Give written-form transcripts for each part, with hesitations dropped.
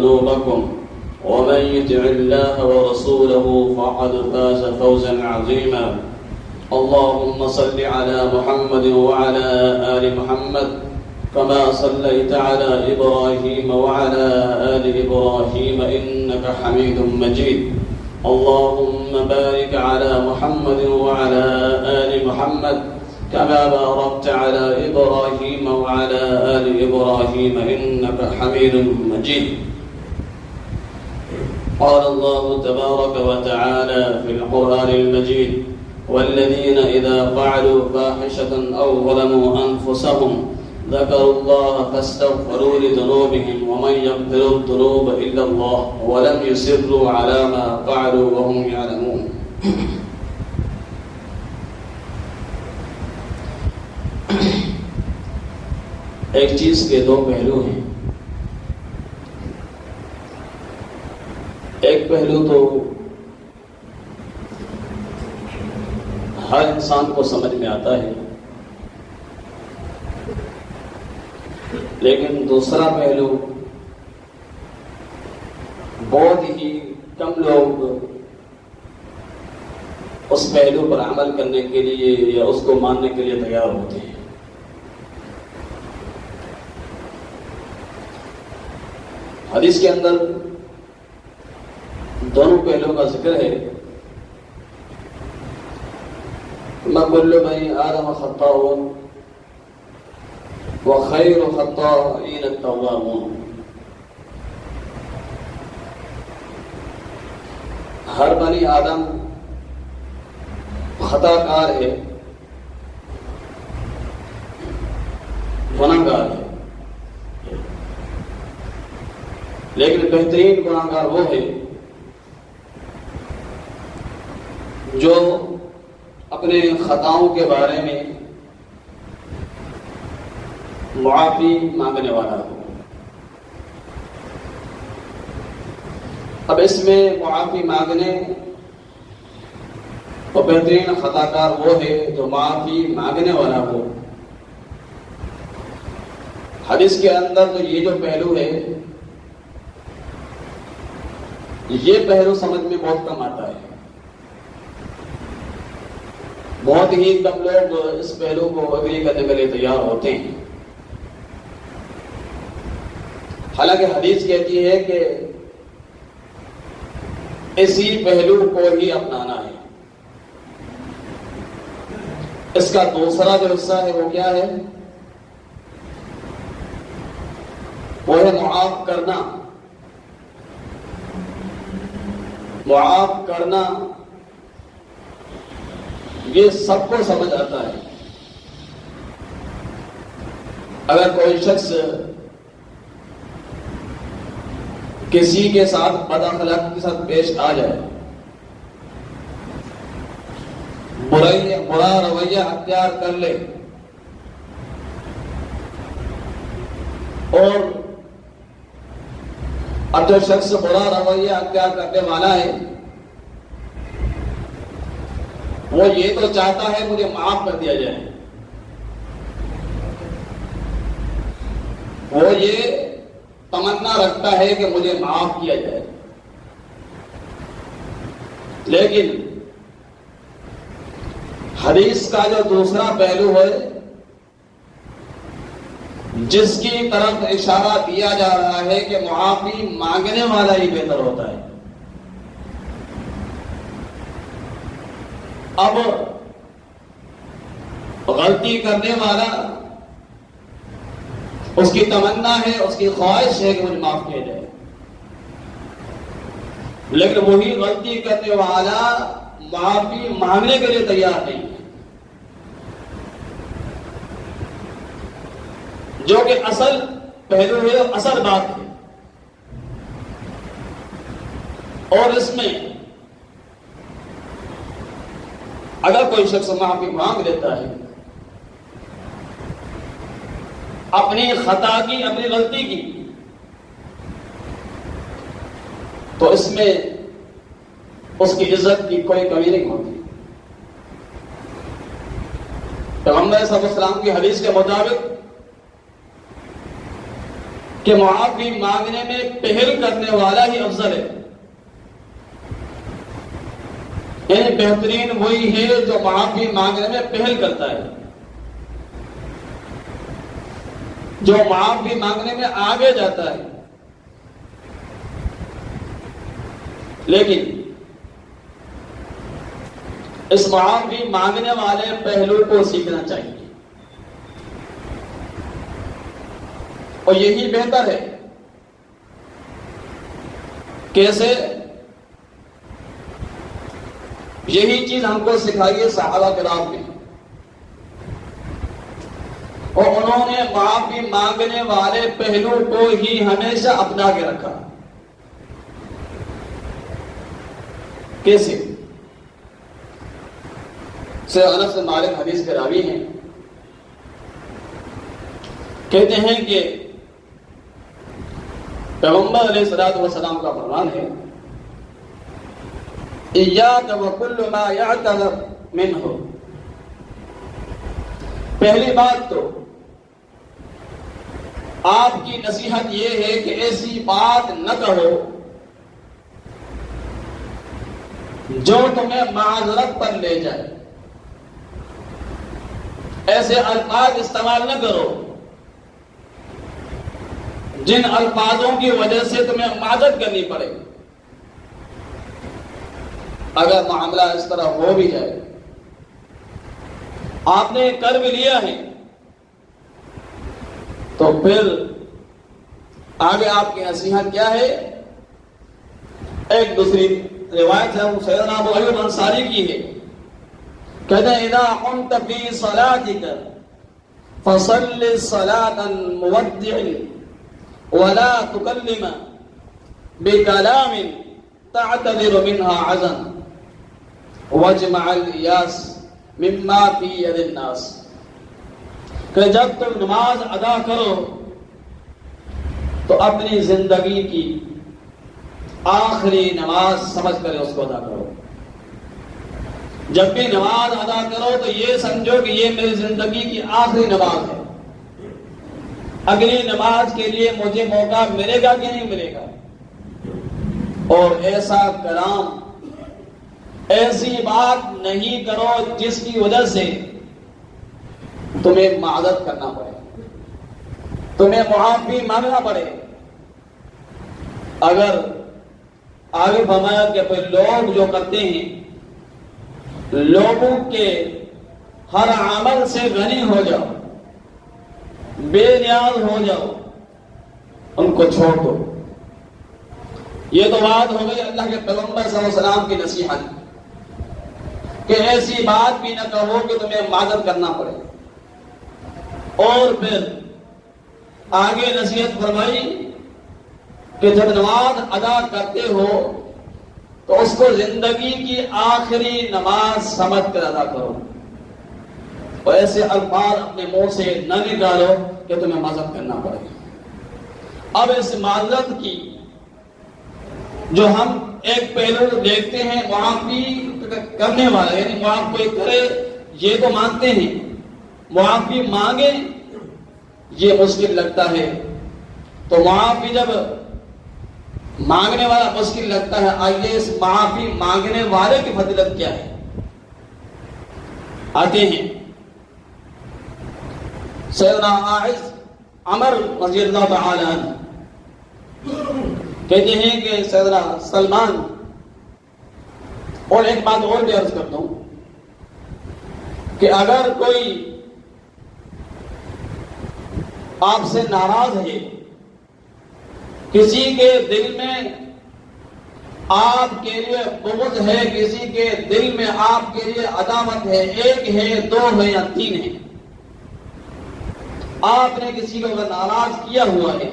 ذنوبكم ومن يطع الله ورسوله فقد فاز فوزا عظيما. اللهم صل على محمد وعلى آل محمد كما صليت على إبراهيم وعلى آل إبراهيم إنك حميد مجيد. اللهم بارك على محمد وعلى آل محمد كما باركت على إبراهيم وعلى آل إبراهيم إنك حميد مجيد. قال الله تبارك وتعالى في القرآن المجيد: والذين إذا فعلوا فاحشة أو ظلموا أنفسهم ذكروا الله فاستغفروا لذنوبهم ومن يغفر الذنوب إلا الله ولم يصروا على ما فعلوا وهم يعلمون. ایک چیز کے دو پہلو ہیں. ایک پہلو تو ہر انسان کو سمجھ میں آتا ہے، لیکن دوسرا پہلو بہت ہی کم لوگ اس پہلو پر عمل کرنے کے لیے یا اس کو ماننے کے لیے تیار ہوتے ہیں. حدیث کے اندر دونوں پہلوؤں کا ذکر ہے. کل بنی آدم خطاؤ وخیر الخطائین التوابون. ہر بنی آدم خطا کار ہے، گناہ گار ہے، لیکن بہترین گناہ گار وہ ہے جو اپنے خطاؤں کے بارے میں معافی مانگنے والا ہو. اب اس میں معافی مانگنے تو بہترین خطا کار وہ ہے جو معافی مانگنے والا ہو. حدیث کے اندر تو یہ جو پہلو ہے، یہ پہلو سمجھ میں بہت کم آتا ہے. بہت ہی کم لوگ اس پہلو کو اگری کرنے کے لیے تیار ہوتے ہیں. حالانکہ حدیث کہتی ہے کہ اسی پہلو کو ہی اپنانا ہے. اس کا دوسرا جو حصہ ہے وہ کیا ہے؟ وہ ہے معاف کرنا. معاف کرنا یہ سب کو سمجھ آتا ہے. اگر کوئی شخص کسی کے ساتھ بد اخلاقی کے ساتھ پیش آ جائے، برا رویہ اختیار کر لے، اور اب جو شخص برا رویہ اختیار کرنے والا ہے وہ یہ تو چاہتا ہے مجھے معاف کر دیا جائے، وہ یہ تمنا رکھتا ہے کہ مجھے معاف کیا جائے. لیکن حدیث کا جو دوسرا پہلو ہے جس کی طرف اشارہ دیا جا رہا ہے کہ معافی مانگنے والا ہی بہتر ہوتا ہے. اب غلطی کرنے والا اس کی تمنا ہے، اس کی خواہش ہے کہ مجھے معاف کیا جائے، لیکن وہی غلطی کرنے والا معافی مانگنے کے لیے تیار نہیں ہے، جو کہ اصل پہلو ہے، اصل بات ہے. اور اس میں اگر کوئی شخص معافی مانگ لیتا ہے اپنی خطا کی، اپنی غلطی کی، تو اس میں اس کی عزت کی کوئی کمی نہیں ہوتی. پیغمبر صلی اللہ علیہ وسلم کی حدیث کے مطابق کہ معافی مانگنے میں پہل کرنے والا ہی افضل ہے. یعنی بہترین وہی ہے جو معافی مانگنے میں پہل کرتا ہے، جو معافی مانگنے میں آگے جاتا ہے. لیکن اس معافی مانگنے والے پہلو کو سیکھنا چاہیے، اور یہی بہتر ہے. کیسے؟ یہی چیز ہم کو سکھائیے صحابہ کرام نے، اور انہوں نے معافی مانگنے والے پہلو کو ہی ہمیشہ اپنا کے رکھا. کیسے؟ انس بن مالک حدیث کے راوی ہیں، کہتے ہیں کہ پیغمبر علیہ الصلوۃ والسلام کا فرمان ہے، ایاک وکل ما یعتذر منہ. پہلی بات تو آپ کی نصیحت یہ ہے کہ ایسی بات نہ کہو جو تمہیں معذرت پر لے جائے. ایسے الفاظ استعمال نہ کرو جن الفاظوں کی وجہ سے تمہیں معذرت کرنی پڑے. اگر معاملہ اس طرح ہو بھی جائے، آپ نے کر بھی لیا ہے، تو پھر آگے آپ کی نصیحت کیا ہے؟ ایک دوسری روایت ہے سیدنا ابو ایوب انصاری کی ہے، کہتے ہیں اذا قمت فی صلاتک فصل صلاة مودع ولا تکلم بکلام تعتذر منها عزا واجمع الیاس مما فی ید الناس. کہ جب تم نماز ادا کرو تو اپنی زندگی کی آخری نماز سمجھ کر اس کو ادا کرو. جب بھی نماز ادا کرو تو یہ سمجھو کہ یہ میری زندگی کی آخری نماز ہے، اگلی نماز کے لیے مجھے موقع ملے گا کہ نہیں ملے گا. اور ایسا کلام، ایسی بات نہیں کرو جس کی وجہ سے تمہیں معذرت کرنا پڑے، تمہیں معافی مانگنا پڑے. اگر آگے فرمایا کہ پھر لوگ جو کرتے ہیں، لوگوں کے ہر عمل سے غنی ہو جاؤ، بے نیاز ہو جاؤ، ان کو چھوڑ دو. یہ تو بات ہو گئی اللہ کے پیغمبر صلی اللہ علیہ وسلم کی نصیحت کہ ایسی بات بھی نہ کہو کہ تمہیں معذرت کرنا پڑے. اور پھر آگے نصیحت فرمائی کہ جب نماز ادا کرتے ہو تو اس کو زندگی کی آخری نماز سمجھ کر ادا کرو، اور ایسے الفاظ اپنے منہ سے نہ نکالو کہ تمہیں معذرت کرنا پڑے. اب اس معذرت کی جو ہم ایک پہلو دیکھتے ہیں، معافی کرنے والا یعنی معاف کوئی کرے یہ تو مانتے ہیں، معافی مانگے یہ مشکل لگتا ہے. تو معافی جب مانگنے والا مشکل لگتا ہے، آئیے اس معافی مانگنے والے کی فضیلت کیا ہے. آتے ہیں سیدنا عائز عمر رضی اللہ تعالی عنہ کہتے ہیں کہ سیدنا سلمان، اور ایک بات اور بھی عرض کرتا ہوں کہ اگر کوئی آپ سے ناراض ہے، کسی کے دل میں آپ کے لیے بغض ہے، کسی کے دل میں آپ کے لیے عداوت ہے، ایک ہے، دو ہے یا تین ہے، آپ نے کسی کو اگر ناراض کیا ہوا ہے،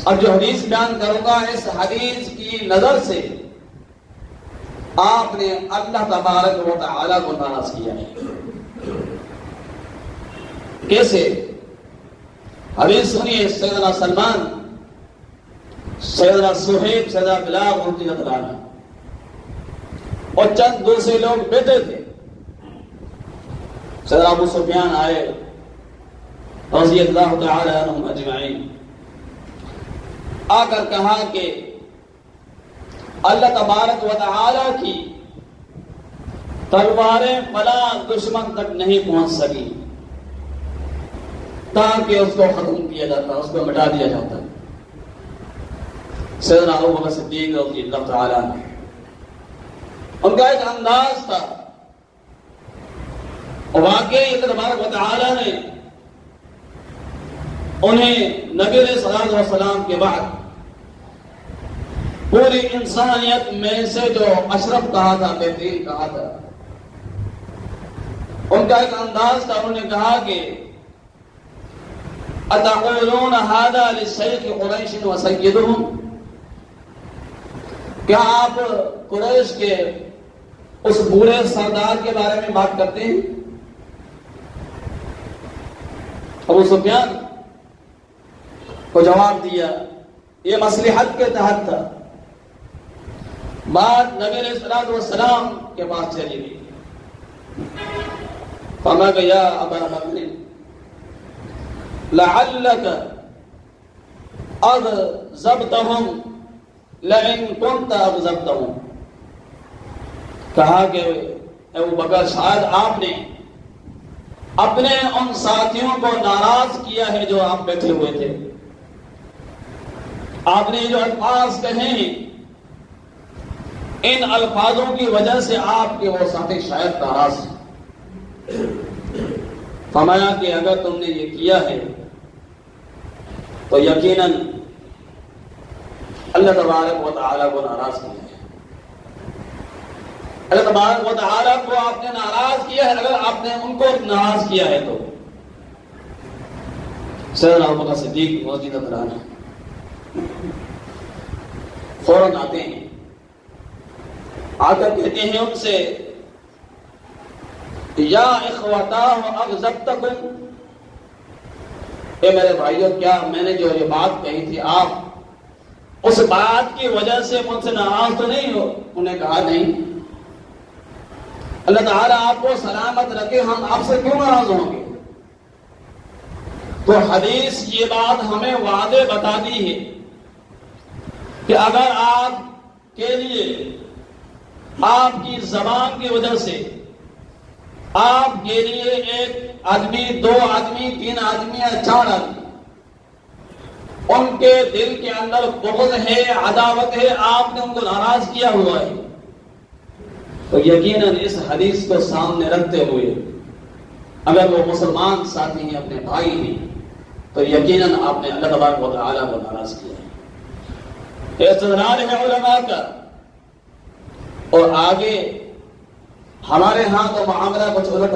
اب جو حدیث بیان کروں گا اس حدیث کی نظر سے آپ نے اللہ تبارک و تعالی کو ناراض کیا ہے. کیسے؟ حدیث سنیے، سیدنا سلمان، سیدنا صہیب، سیدنا بلال رضی اللہ عنہ اور چند دوسرے لوگ بیٹھے تھے. سیدنا ابو سفیان آئے، رضی اللہ تعالی عنہم اجمعین، آ کر کہا کہ اللہ تبارک و تعالی کی تلواریں فلاں دشمن تک نہیں پہنچ سکی تاکہ اس کو ختم کیا جاتا، اس کو مٹا دیا جاتا۔ سیدنا ابو بکر صدیق رضی اللہ تعالی عنہ، ان کا ایک انداز تھا، واقعی اللہ تبارک و تعالی نے انہیں نبی علیہ الصلوۃ والسلام کے بعد پوری انسانیت میں سے جو اشرف کہا تھا، بہترین کہا تھا۔ ان کا ایک انداز تھا، انہوں نے کہا کہ اتقولون هذا للشیخ قریش وسیدهم، کیا آپ قریش کے اس بوڑھے سردار کے بارے میں بات کرتے ہیں؟ ابو سفیان کو جواب دیا، یہ مصلحت کے تحت تھا۔ بات نبی علیہ الصلوۃ والسلام کے پاس چلی گئی، فرمایا کہ یا ابا بکر لعلک اغضبتهم لئن كنت اغضبتهم، کہا کہ ابو بکر شاید آپ نے اپنے ان ساتھیوں کو ناراض کیا ہے جو آپ بیٹھے ہوئے تھے، آپ نے جو الفاظ کہے ہیں ان الفاظوں کی وجہ سے آپ کے وہ ساتھی شاید ناراض ہیں۔ فرمایا کہ اگر تم نے یہ کیا ہے تو یقیناً اللہ تبارک و تعالیٰ کو ناراض کیا ہے، اللہ تبارک و تعالیٰ کو آپ نے ناراض کیا ہے اگر آپ نے ان کو ناراض کیا ہے تو۔ سیدنا ابو بکر صدیق رضی اللہ عنہ فوراً آتے ہیں، آ کر کہتے ہیں ان سے یا اخوتاہ اغضبتکم، اے میرے بھائیوں کیا میں نے جو یہ بات کہی تھی آپ اس بات کی وجہ سے مجھ سے ناراض تو نہیں ہو؟ انہوں نے کہا نہیں، اللہ تعالیٰ آپ کو سلامت رکھے، ہم آپ سے کیوں ناراض ہوں گے؟ تو حدیث یہ بات ہمیں واضح بتا دی ہے کہ اگر آپ کے لیے آپ کی زبان کی وجہ سے آپ کے لیے ایک آدمی، دو آدمی، تین آدمی یا چار آدمی ان کے دل کے اندر بغض ہے، عداوت ہے، آپ نے ان کو ناراض کیا ہوا ہے، تو یقیناً اس حدیث کو سامنے رکھتے ہوئے اگر وہ مسلمان ساتھی ہیں، اپنے بھائی ہیں، تو یقیناً آپ نے اللہ تبارک و تعالیٰ کو ناراض کیا ہے۔ استدلال ہے علماء کا، اور آگے ہمارے ہاں تو معاملہ کچھ الٹ